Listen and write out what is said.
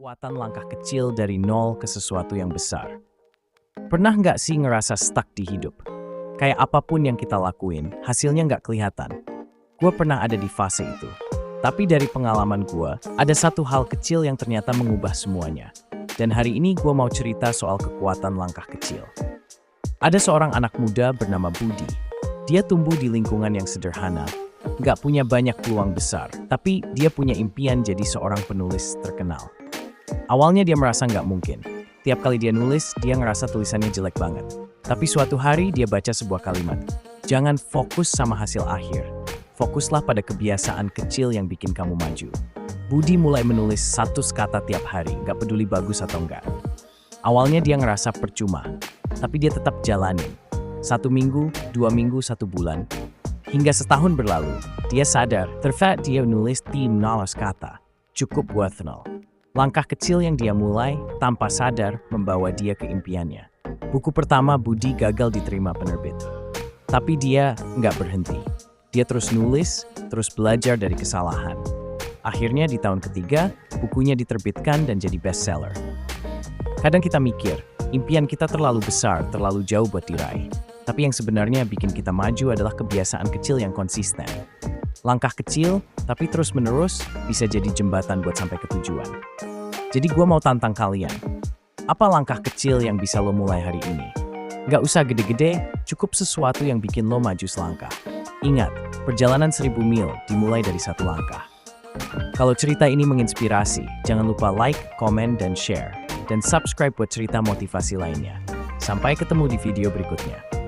Kekuatan langkah kecil dari nol ke sesuatu yang besar. Pernah nggak sih ngerasa stuck di hidup? Kayak apapun yang kita lakuin, hasilnya nggak kelihatan. Gue pernah ada di fase itu. Tapi dari pengalaman gue, ada satu hal kecil yang ternyata mengubah semuanya. Dan hari ini gue mau cerita soal kekuatan langkah kecil. Ada seorang anak muda bernama Budi. Dia tumbuh di lingkungan yang sederhana, nggak punya banyak peluang besar, tapi dia punya impian jadi seorang penulis terkenal. Awalnya dia merasa nggak mungkin. Tiap kali dia nulis, dia ngerasa tulisannya jelek banget. Tapi suatu hari dia baca sebuah kalimat, "Jangan fokus sama hasil akhir. Fokuslah pada kebiasaan kecil yang bikin kamu maju." Budi mulai menulis 100 kata tiap hari, nggak peduli bagus atau enggak. Awalnya dia ngerasa percuma, tapi dia tetap jalanin. 1 minggu, 2 minggu, 1 bulan. Hingga setahun berlalu, dia sadar, ternyata dia nulis 13 kata. Cukup buat nol. Langkah kecil yang dia mulai, tanpa sadar, membawa dia ke impiannya. Buku pertama Budi gagal diterima penerbit. Tapi dia nggak berhenti. Dia terus nulis, terus belajar dari kesalahan. Akhirnya di tahun ketiga, bukunya diterbitkan dan jadi bestseller. Kadang kita mikir, impian kita terlalu besar, terlalu jauh buat diraih. Tapi yang sebenarnya bikin kita maju adalah kebiasaan kecil yang konsisten. Langkah kecil, tapi terus-menerus bisa jadi jembatan buat sampai ke tujuan. Jadi gue mau tantang kalian. Apa langkah kecil yang bisa lo mulai hari ini? Gak usah gede-gede, cukup sesuatu yang bikin lo maju selangkah. Ingat, perjalanan 1000 mil dimulai dari 1 langkah. Kalau cerita ini menginspirasi, jangan lupa like, komen, dan share. Dan subscribe buat cerita motivasi lainnya. Sampai ketemu di video berikutnya.